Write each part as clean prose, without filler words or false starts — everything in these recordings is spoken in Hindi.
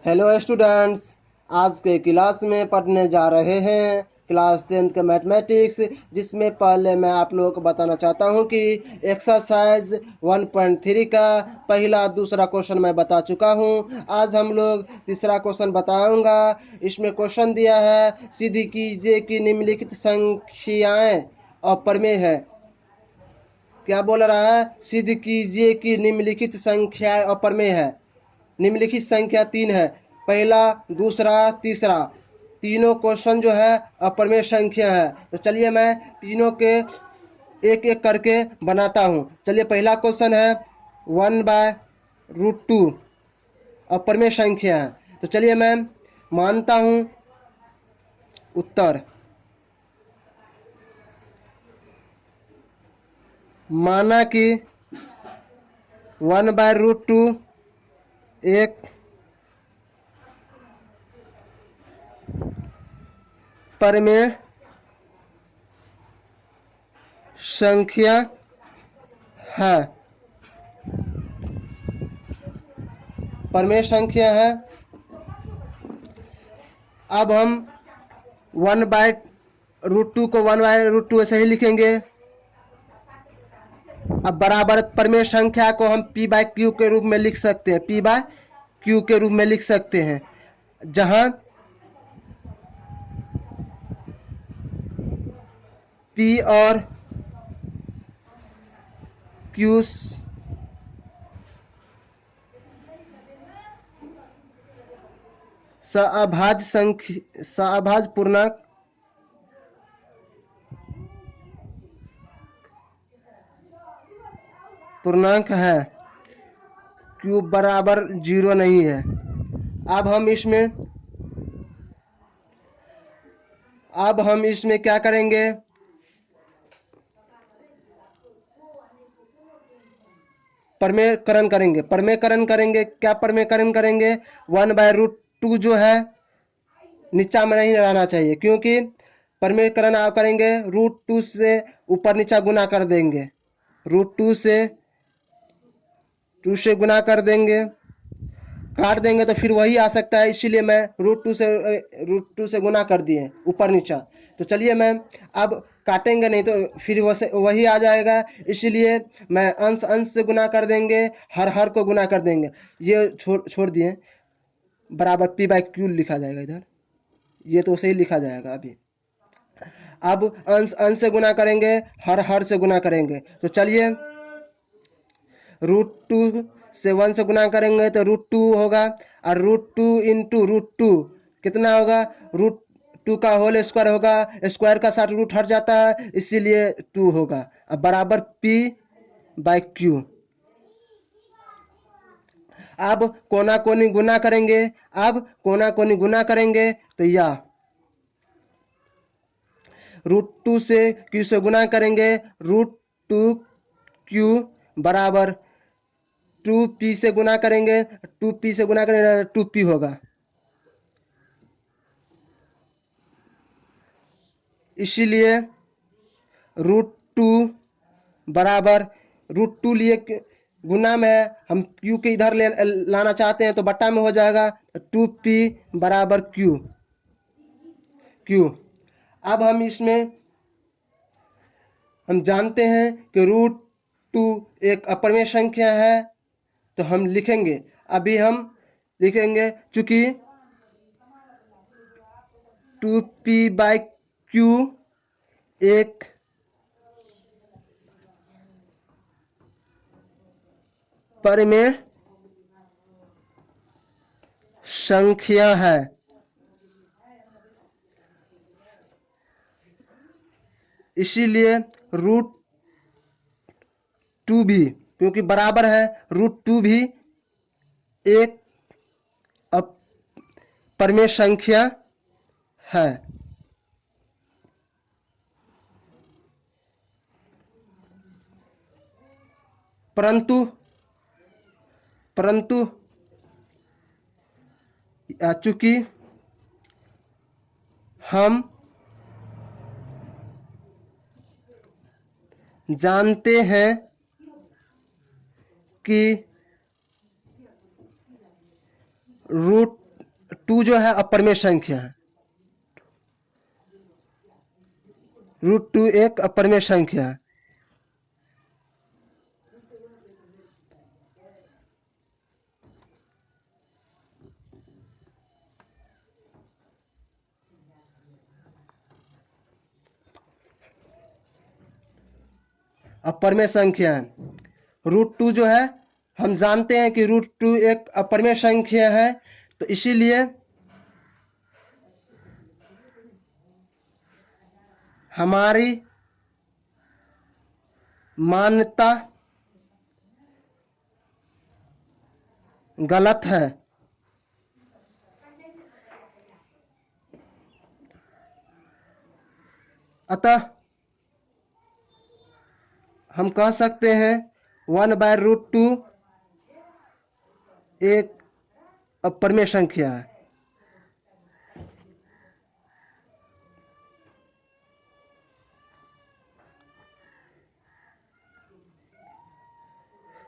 हेलो स्टूडेंट्स, आज के क्लास में पढ़ने जा रहे हैं क्लास 10th का मैथमेटिक्स, जिसमें पहले मैं आप लोगों को बताना चाहता हूं कि एक्सरसाइज 1.3 का पहला दूसरा क्वेश्चन मैं बता चुका हूं। आज हम लोग तीसरा क्वेश्चन बताऊंगा। इसमें क्वेश्चन दिया है, सिद्ध कीजिए कि निम्नलिखित संख्याएं और प्रमेय है। क्या बोल रहा है? सिद्ध कीजिए कि निम्नलिखित संख्याएं और प्रमेय है। निम्नलिखित संख्या 3 है, पहला दूसरा तीसरा, तीनों क्वेश्चन जो है अप्रमेय संख्या है। तो चलिए मैं तीनों के एक एक करके बनाता हूँ। चलिए पहला क्वेश्चन है 1/√2 अप्रमेय संख्या है। तो चलिए मैं मानता हूँ उत्तर। माना कि 1/√2 एक प्रमेय संख्या है। प्रमेय संख्या है। अब हम 1/√2 को 1/√2 ऐसे ही लिखेंगे। अब बराबर प्रमेय संख्या को हम p/q के रूप में लिख सकते हैं। p/q के रूप में लिख सकते हैं, जहां p और q सहअभाज्य संख्या सहअभाज्य पूर्णांक है। q बराबर 0 नहीं है। अब हम इसमें क्या करेंगे? प्रमेयकरण करेंगे। क्या प्रमेयकरण करेंगे? 1/√2 जो है नीचा में नहीं रहना चाहिए, क्योंकि प्रमेयकरण आप करेंगे √2 से ऊपर नीचा गुना कर देंगे। √2 से 2 से गुना कर देंगे, काट देंगे तो फिर वही आ सकता है, इसीलिए मैं √2 से गुना कर दिए ऊपर नीचा। तो चलिए मैं अब काटेंगे नहीं तो फिर वही आ जाएगा, इसलिए मैं अंश अंश से गुना कर देंगे, हर हर को गुना कर देंगे। ये छोड़ दिए, बराबर p/q लिखा जाएगा इधर। ये तो सही लिखा जाएगा अभी। अब अंश अंश से गुना करेंगे, हर हर से गुना करेंगे। तो चलिए √2 से 1 से गुना करेंगे तो √2 होगा, और √2 इंटू √2 कितना होगा? √2 का होल स्क्वायर होगा। स्क्वायर का साथ रूट हट जाता है, इसीलिए 2 होगा। अब बराबर p/q। अब कोना कोनी गुना करेंगे तो या √2 से q से गुना करेंगे, √2q बराबर 2p से गुना करेंगे, 2p होगा। इसीलिए √2 बराबर √2 लिए गुना में हम q के इधर लाना चाहते हैं तो बट्टा में हो जाएगा 2p बराबर q। अब हम जानते हैं कि √2 एक अप्रमेय संख्या है, तो हम लिखेंगे। अभी हम लिखेंगे चूंकि 2p/q एक प्रमेय संख्या है, इसीलिए √2 भी, क्योंकि बराबर है, √2 भी एक प्रमेय संख्या है। परंतु चूंकि हम जानते हैं कि 2 जो है अपरिमेय संख्या है। √2 एक अपरिमेय संख्या है। अपरिमेय संख्या है। √2 जो है हम जानते हैं कि √2 एक अपरिमेय संख्या है, तो इसीलिए हमारी मान्यता गलत है। अतः हम कह सकते हैं 1/√2 एक अपरिमेय संख्या है।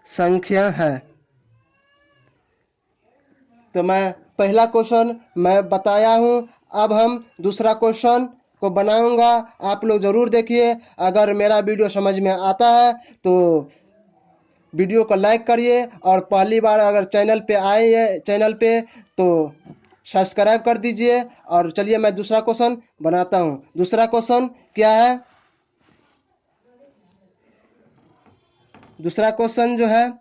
संख्या है। तो मैं पहला क्वेश्चन मैं बताया हूं। अब हम दूसरा क्वेश्चन को बनाऊंगा। आप लोग जरूर देखिए। अगर मेरा वीडियो समझ में आता है तो वीडियो को लाइक करिए, और पहली बार अगर चैनल पे आए हैं चैनल पे तो सब्सक्राइब कर दीजिए। और चलिए मैं दूसरा क्वेश्चन बनाता हूं। दूसरा क्वेश्चन क्या है? दूसरा क्वेश्चन जो है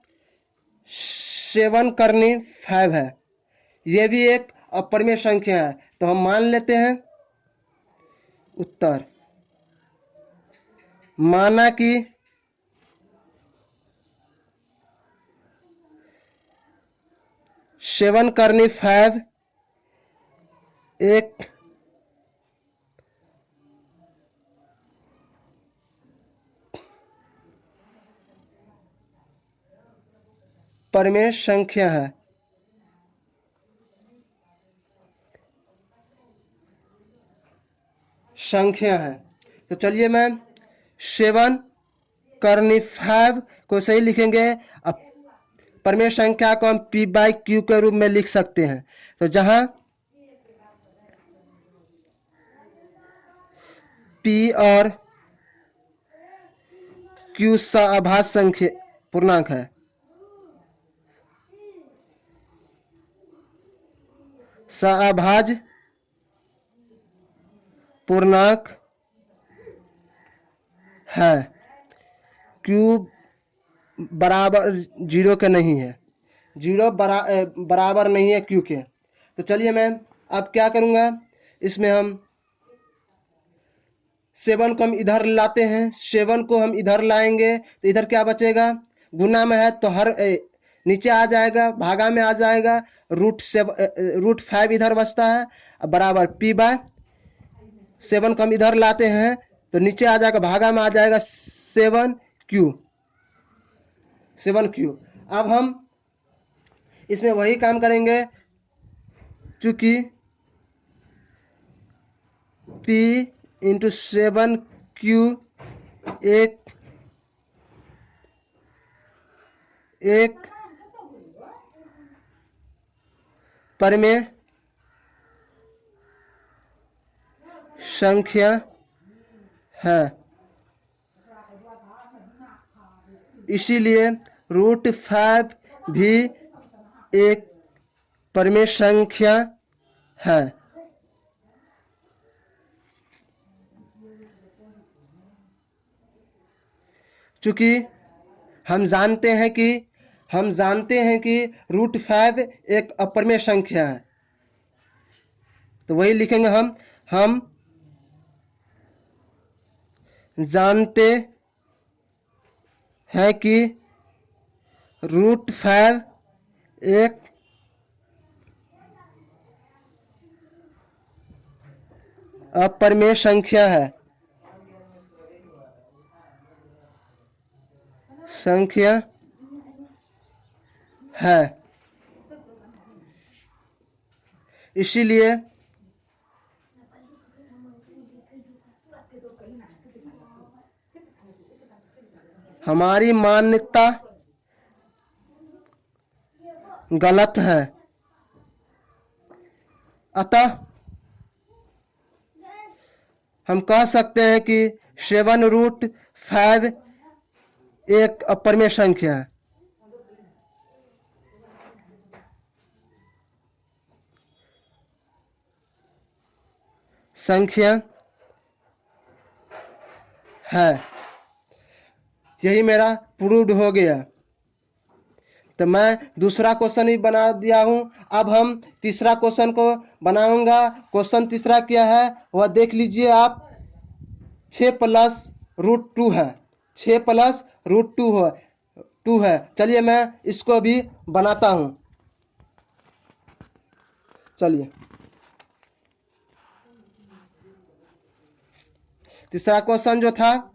7 करनी 5 है। यह भी एक अपरिमेय संख्या है, तो हम मान लेते हैं। उत्तर माना कि सेवन करनी 5 एक परिमेय संख्या है। तो चलिए मैं 7 करनी 5 को सही लिखेंगे। अब परिमेय संख्या को हम p/q के रूप में लिख सकते हैं। तो जहां p और q सअभाज्य संख्या पूर्णांक है। सअभाज्य पूर्णांक है। q बराबर 0 के नहीं है। 0 बराबर नहीं है q के। तो चलिए मैं अब क्या करूंगा, इसमें हम 7 को हम इधर लाते हैं। 7 को हम इधर लाएंगे तो इधर क्या बचेगा? गुना में है तो नीचे आ जाएगा, भागा में आ जाएगा। √5 इधर बचता है, बराबर p/7 को हम इधर लाते हैं तो नीचे आ जाएगा, भागा में आ जाएगा 7q। अब हम इसमें वही काम करेंगे, चूंकि p/7q एक परिमेय संख्या है। इसीलिए √5 भी एक परिमेय संख्या है। चूंकि हम जानते हैं कि √5 एक अपरिमेय संख्या है, तो वही लिखेंगे हम जानते हैं कि √5 एक अपरिमेय संख्या है। इसीलिए हमारी मान्यता गलत है। अतः हम कह सकते हैं कि 7√5 एक अपरिमेय संख्या है। संख्या है। यही मेरा प्रूव्ड हो गया। तो मैं दूसरा क्वेश्चन भी बना दिया हूं। अब हम तीसरा क्वेश्चन को बनाऊंगा। क्वेश्चन तीसरा क्या है वह देख लीजिए आप। 6+√2 है। 6+√2 है। चलिए मैं इसको भी बनाता हूं। चलिए तीसरा क्वेश्चन जो था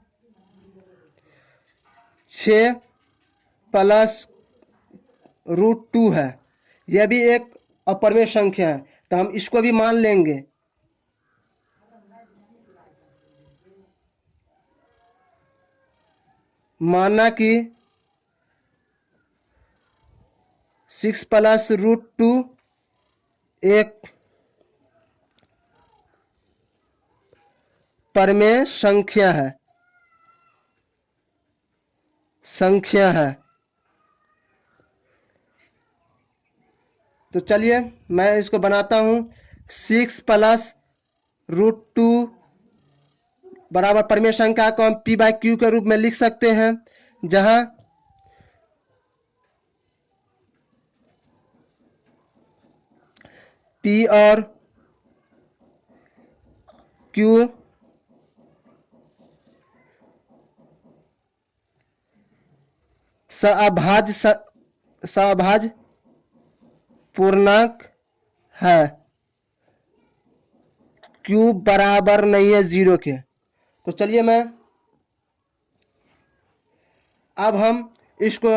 6+√2 है। यह भी एक अपरिमेय संख्या है, तो हम इसको भी मान लेंगे। माना कि 6+√2 एक परिमेय संख्या है। तो चलिए मैं इसको बनाता हूं। 6+√2 बराबर परिमेय संख्या को हम P/Q के रूप में लिख सकते हैं, जहां P और Q सअभाज्य पूर्णांक है। Q बराबर नहीं है 0 के। तो चलिए अब हम इसको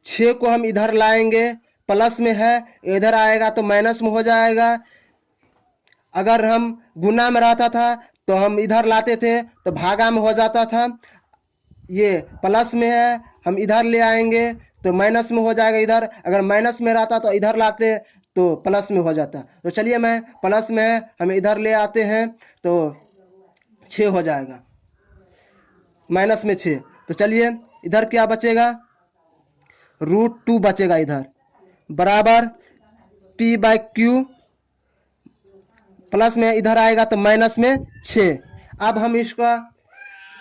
6 को हम इधर लाएंगे, प्लस में है, इधर आएगा तो माइनस में हो जाएगा। अगर हम गुना में रहता था तो हम इधर लाते थे तो भागा में हो जाता था। ये प्लस में है, हम इधर ले आएंगे तो माइनस में हो जाएगा इधर। अगर माइनस में रहता तो इधर लाते तो प्लस में हो जाता। तो चलिए मैं प्लस में है, हम इधर ले आते हैं तो 6 हो जाएगा, माइनस में 6। तो चलिए इधर क्या बचेगा, √2 बचेगा इधर, बराबर P/Q प्लस में इधर आएगा तो माइनस में 6। अब हम इसका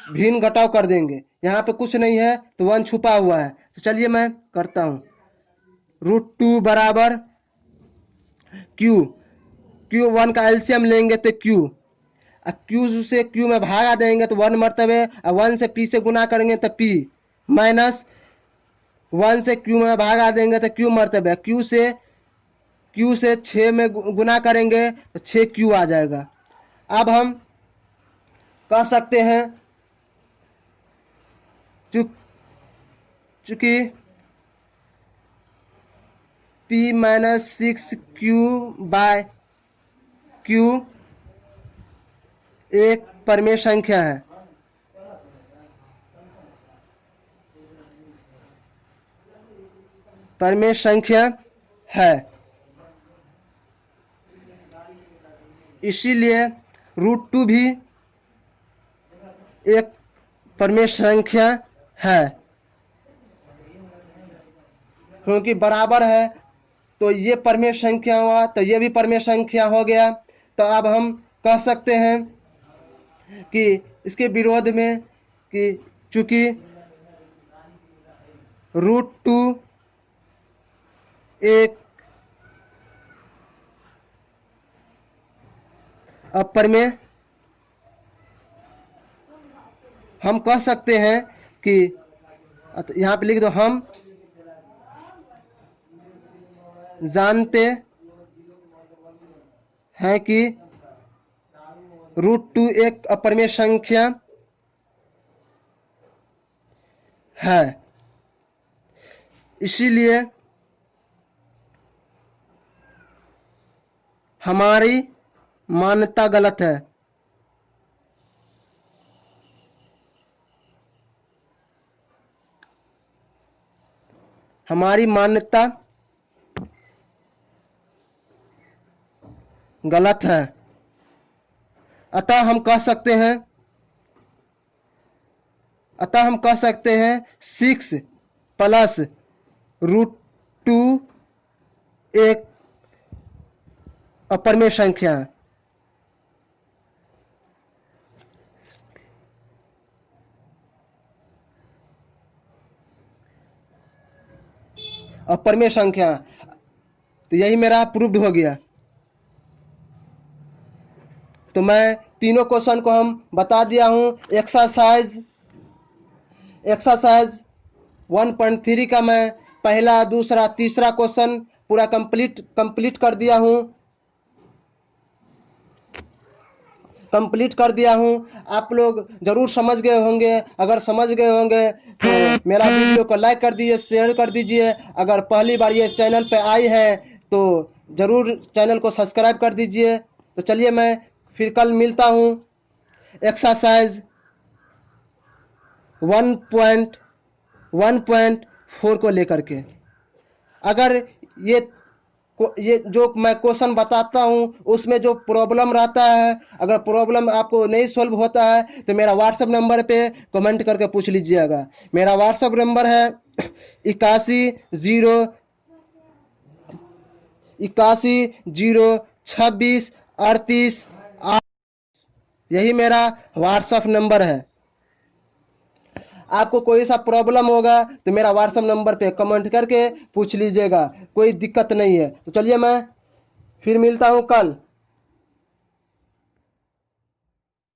भिन्न घटाव कर देंगे। यहाँ पे कुछ नहीं है तो 1 छुपा हुआ है। तो चलिए मैं करता हूँ। √2 बराबर Q 1 का एलसीएम लेंगे तो Q से Q में भागा देंगे तो 1 मरतबे, और 1 से P से गुना करेंगे तो P, माइनस 1 से Q में भागा देंगे तो Q मरतबे, Q से 6 में गुना करेंगे तो 6Q आ जाएगा। अब हम कह सकते हैं चूंकि P-6Q/Q एक परिमेय संख्या है। परिमेय संख्या है, इसीलिए √2 भी एक परिमेय संख्या है। क्योंकि बराबर है तो ये परिमेय संख्या हुआ, तो ये भी परिमेय संख्या हो गया। तो अब हम कह सकते हैं कि इसके विरोध में कि चूंकि √2 एक अपरिमेय, हम कह सकते हैं कि यहाँ पे लिख दो, हम जानते हैं कि √2 एक अपरिमेय संख्या है, इसीलिए हमारी मान्यता गलत है। हमारी मान्यता गलत है। अतः हम कह सकते हैं 6 प्लस रूट 2 एक अपरिमेय संख्या है। अपरिमेय संख्या, तो यही मेरा प्रूव्ड हो गया। तो मैं तीनों क्वेश्चन को हम बता दिया हूं। एक्सरसाइज 1.3 का मैं पहला, दूसरा, तीसरा क्वेश्चन पूरा कंप्लीट कर दिया हूं। आप लोग जरूर समझ गए होंगे। अगर समझ गए होंगे तो मेरा वीडियो को लाइक कर दीजिए, शेयर कर दीजिए। अगर पहली बार ये इस चैनल पे आई है तो जरूर चैनल को सब्सक्राइब कर दीजिए। तो चलिए मैं फिर कल मिलता हूं एक्सरसाइज 1.4 को लेकर के। अगर ये जो मैं क्वेश्चन बताता हूं उसमें जो प्रॉब्लम रहता है, अगर प्रॉब्लम आपको नहीं सॉल्व होता है तो मेरा व्हाट्सएप नंबर पे कमेंट करके पूछ लीजिएगा। मेरा व्हाट्सएप नंबर है 81 0 26 38। यही मेरा व्हाट्सएप नंबर है। आपको कोई सा प्रॉब्लम होगा तो मेरा व्हाट्सएप नंबर पे कमेंट करके पूछ लीजिएगा, कोई दिक्कत नहीं है। तो चलिए मैं फिर मिलता हूं कल।